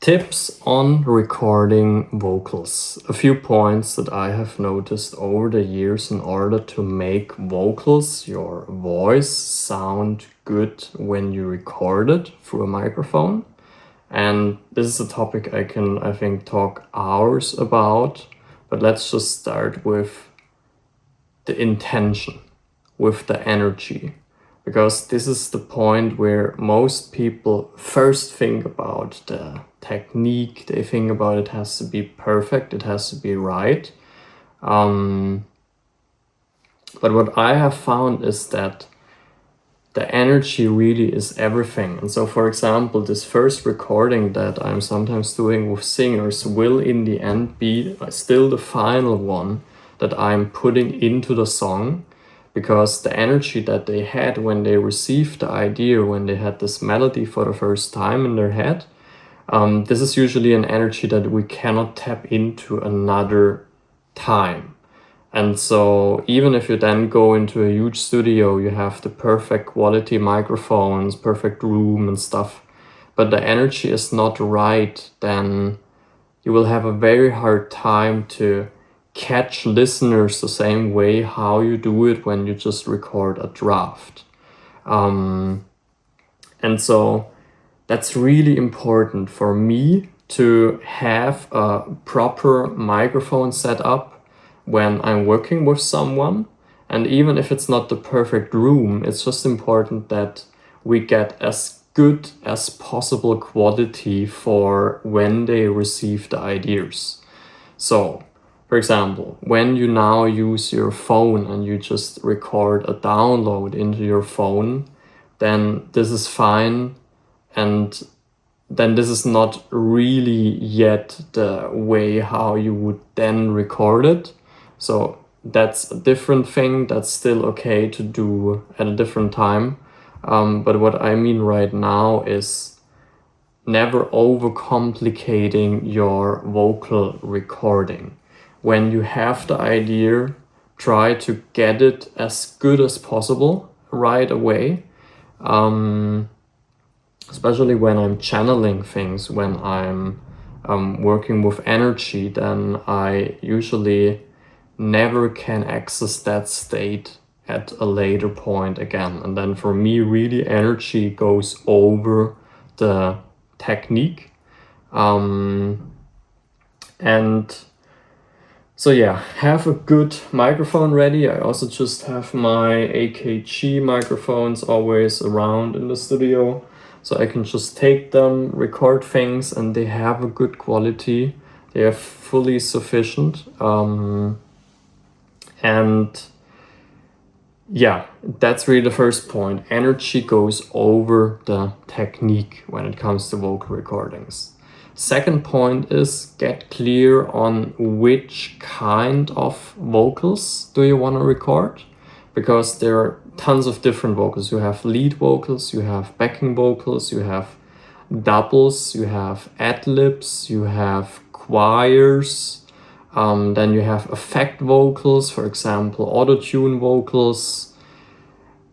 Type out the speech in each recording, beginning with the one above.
Tips on recording vocals. A few points that I have noticed over the years in order to make vocals, your voice, sound good when you record it through a microphone. And this is a topic I can, I think, talk hours about, but let's just start with the intention, with the energy. Because this is the point where most people first think about the technique. They think about it has to be perfect, it has to be right. But what I have found is that the energy really is everything. And so, for example, this first recording that I'm sometimes doing with singers will in the end be still the final one that I'm putting into the song. Because the energy that they had when they received the idea, when they had this melody for the first time in their head, this is usually an energy that we cannot tap into another time. And so even if you then go into a huge studio, you have the perfect quality microphones, perfect room and stuff, but the energy is not right, then you will have a very hard time to catch listeners the same way how you do it when you just record a draft. And so that's really important for me to have a proper microphone set up when I'm working with someone. And even if it's not the perfect room, it's just important that we get as good as possible quality for when they receive the ideas. So, for example, when you now use your phone and you just record a download into your phone, then this is fine. And then this is not really yet the way how you would then record it. So that's a different thing. That's still okay to do at a different time. But what I mean right now is never overcomplicating your vocal recording. When you have the idea, try to get it as good as possible right away. Especially when I'm channeling things, when I'm working with energy, then I usually never can access that state at a later point again. And then for me, really energy goes over the technique. So yeah, have a good microphone ready. I also just have my AKG microphones always around in the studio. So I can just take them, record things, and they have a good quality. They are fully sufficient. And yeah, that's really the first point. Energy goes over the technique when it comes to vocal recordings. Second point is get clear on which kind of vocals do you want to record, because there are tons of different vocals. You have lead vocals, you have backing vocals, you have doubles, you have ad-libs, you have choirs, then you have effect vocals, for example, auto-tune vocals,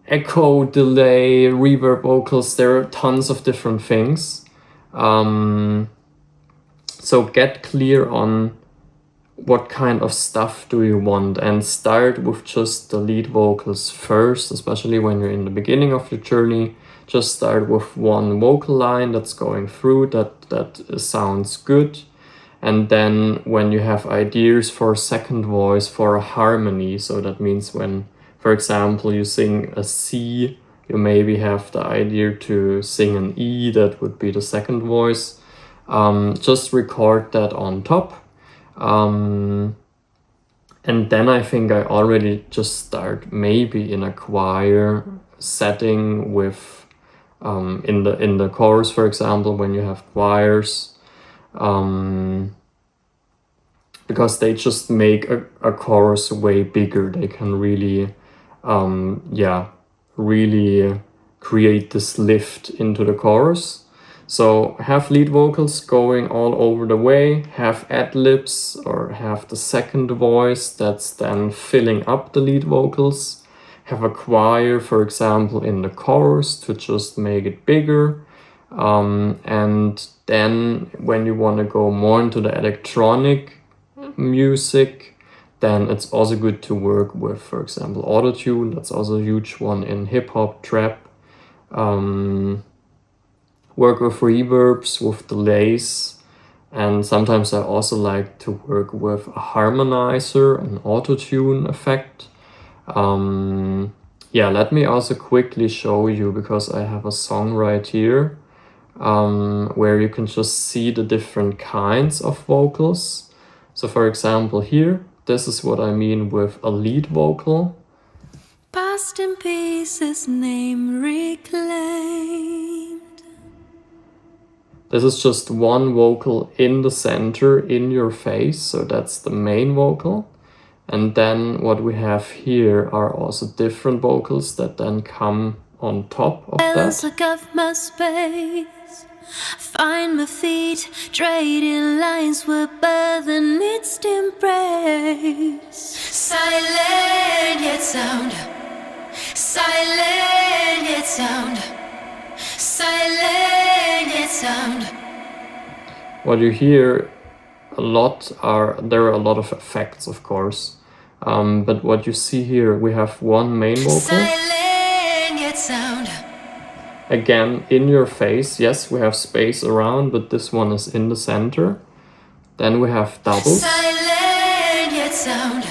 echo, delay, reverb vocals. There are tons of different things. So get clear on what kind of stuff do you want, and start with just the lead vocals first, especially when you're in the beginning of your journey. Just start with one vocal line that's going through, that sounds good. And then when you have ideas for a second voice, for a harmony, so that means when, for example, you sing a C, you maybe have the idea to sing an E, that would be the second voice. Just record that on top. And then I think I already just start maybe in a choir setting with in the chorus, for example, when you have choirs, because they just make a chorus way bigger. They can really really create this lift into the chorus. So have lead vocals going all over the way, have ad-libs or have the second voice that's then filling up the lead vocals, have a choir, for example, in the chorus to just make it bigger, and Then when you want to go more into the electronic music, then it's also good to work with, for example, autotune. That's also a huge one in hip-hop, trap. Work with reverbs, with delays, and sometimes I also like to work with a harmonizer, an autotune effect. Yeah, let me also quickly show you, because I have a song right here where you can just see the different kinds of vocals. So for example here, this is what I mean with a lead vocal. Past in pieces, name reclaimed. This is just one vocal in the center, in your face, so that's the main vocal. And then what we have here are also different vocals that then come on top of that. Look of my space, find my feet, trading lines where burden needs to embrace. Silent yet sound, silent yet sound, silent yet sound. What you hear a lot there are a lot of effects, of course. But what you see here, we have one main vocal. Silent yet sound. Again, in your face. Yes, we have space around, but this one is in the center. Then we have doubles. Silent yet sound.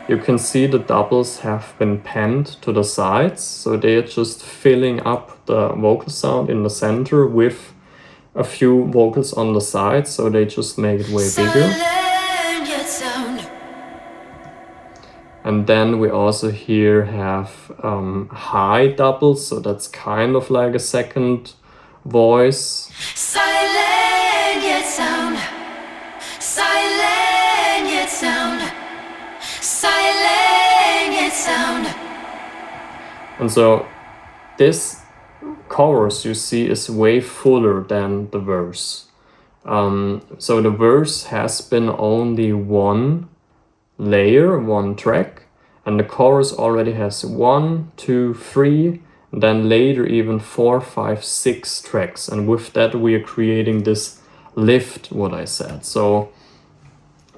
You can see the doubles have been panned to the sides, so they are just filling up the vocal sound in the center with a few vocals on the sides, so they just make it way bigger. Silent yet sound. And then we also here have high doubles, so that's kind of like a second voice. Silent yet sound. Silent yet sound. Silent yet sound. And so this chorus, you see, is way fuller than the verse. So the verse has been only one layer, one track, and the chorus already has 1, 2, 3, and then later even 4, 5, 6 tracks. And with that we are creating this lift, what I said. So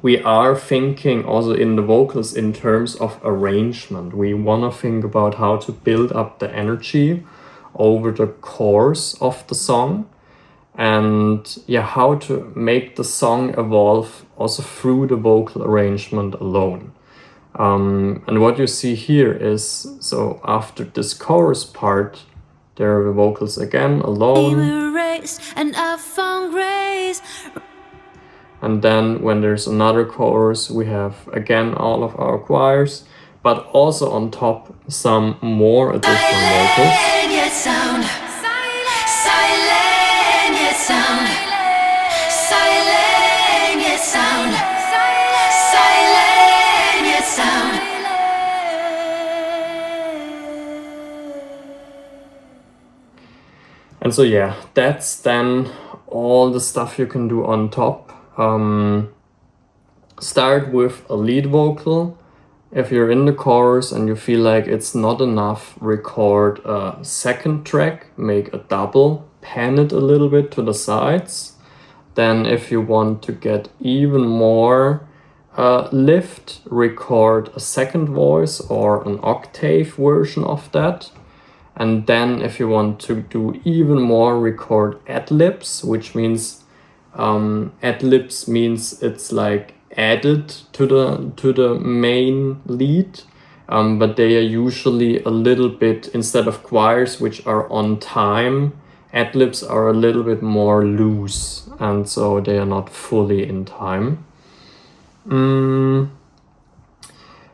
we are thinking also in the vocals in terms of arrangement. We want to think about how to build up the energy over the course of the song, and yeah, how to make the song evolve also through the vocal arrangement alone. And what you see here is, so after this chorus part, there are the vocals again alone. And I found grace. And then when there's another chorus, we have again all of our choirs, but also on top some more additional vocals. Silent yet sound. Silent yet sound. Silent yet sound. Silent yet sound. And so yeah, that's then all the stuff you can do on top. Start with a lead vocal. If you're in the chorus and you feel like it's not enough, record a second track, make a double, pan it a little bit to the sides. Then if you want to get even more lift, record a second voice or an octave version of that. And then if you want to do even more, record ad-libs, which means ad-libs means it's like added to the main lead, but they are usually a little bit, instead of choirs which are on time, ad-libs are a little bit more loose, and so they are not fully in time.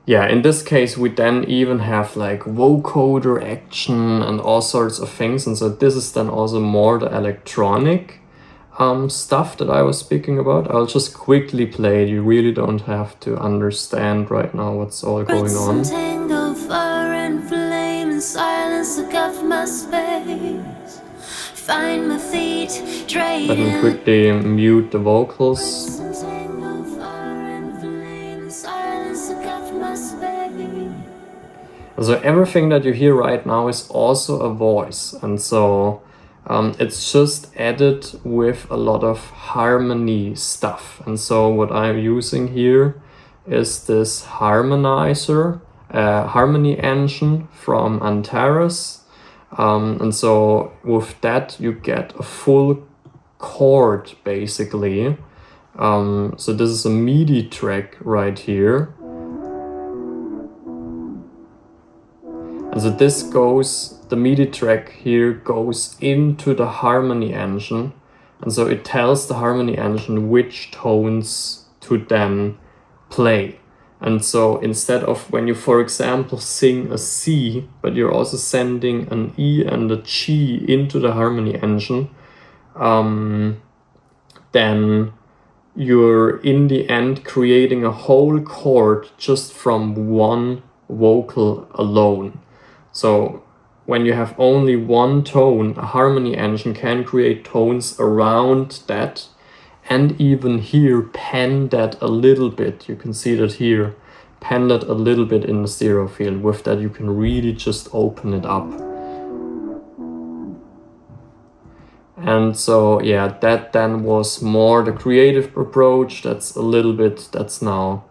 Yeah, in this case we then even have like vocoder action and all sorts of things, and so this is then also more the electronic stuff that I was speaking about. I'll just quickly play it. You really don't have to understand right now what's all going on. Tangled fire and flame and silence took off my space. Find my feet, trade. Let me quickly mute the vocals. So everything that you hear right now is also a voice, and so It's just added with a lot of harmony stuff. And so what I'm using here is this harmonizer, Harmony Engine from Antares. And so with that you get a full chord basically. So this is a MIDI track right here. And so this goes, the MIDI track here goes into the Harmony Engine. And so it tells the Harmony Engine which tones to then play. And so instead of when you, for example, sing a C, but you're also sending an E and a G into the Harmony Engine, then you're in the end creating a whole chord just from one vocal alone. So when you have only one tone, a Harmony Engine can create tones around that, and even here pan that a little bit. You can see that here, pan that a little bit in the stereo field. With that you can really just open it up. And so yeah, that then was more the creative approach. That's a little bit, that's now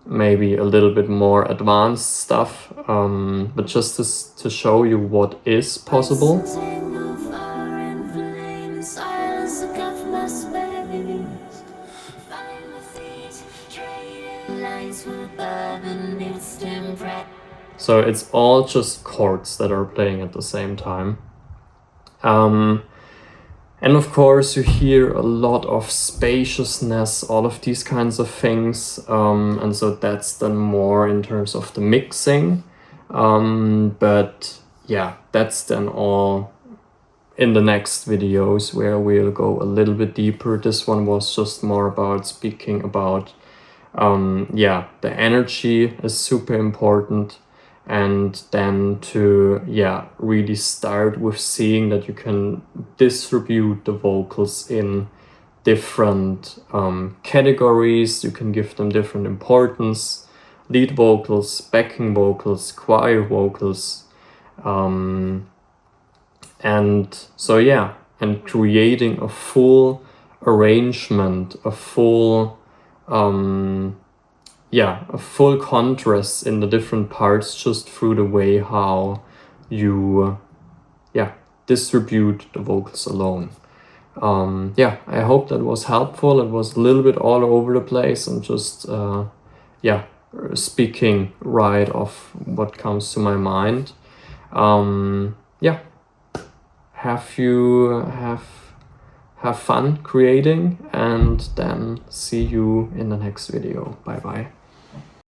maybe a little bit more advanced stuff, but just to show you what is possible. So it's all just chords that are playing at the same time. And of course you hear a lot of spaciousness, all of these kinds of things. And so that's then more in terms of the mixing. But yeah, that's then all in the next videos where we'll go a little bit deeper. This one was just more about speaking about, yeah, the energy is super important. And then to, yeah, really start with seeing that you can distribute the vocals in different categories. You can give them different importance: lead vocals, backing vocals, choir vocals. And so, yeah, and creating a full arrangement, a full a full contrast in the different parts just through the way how you distribute the vocals alone. I hope that was helpful. It was a little bit all over the place and just speaking right off what comes to my mind. Have fun creating, and then see you in the next video. Bye bye.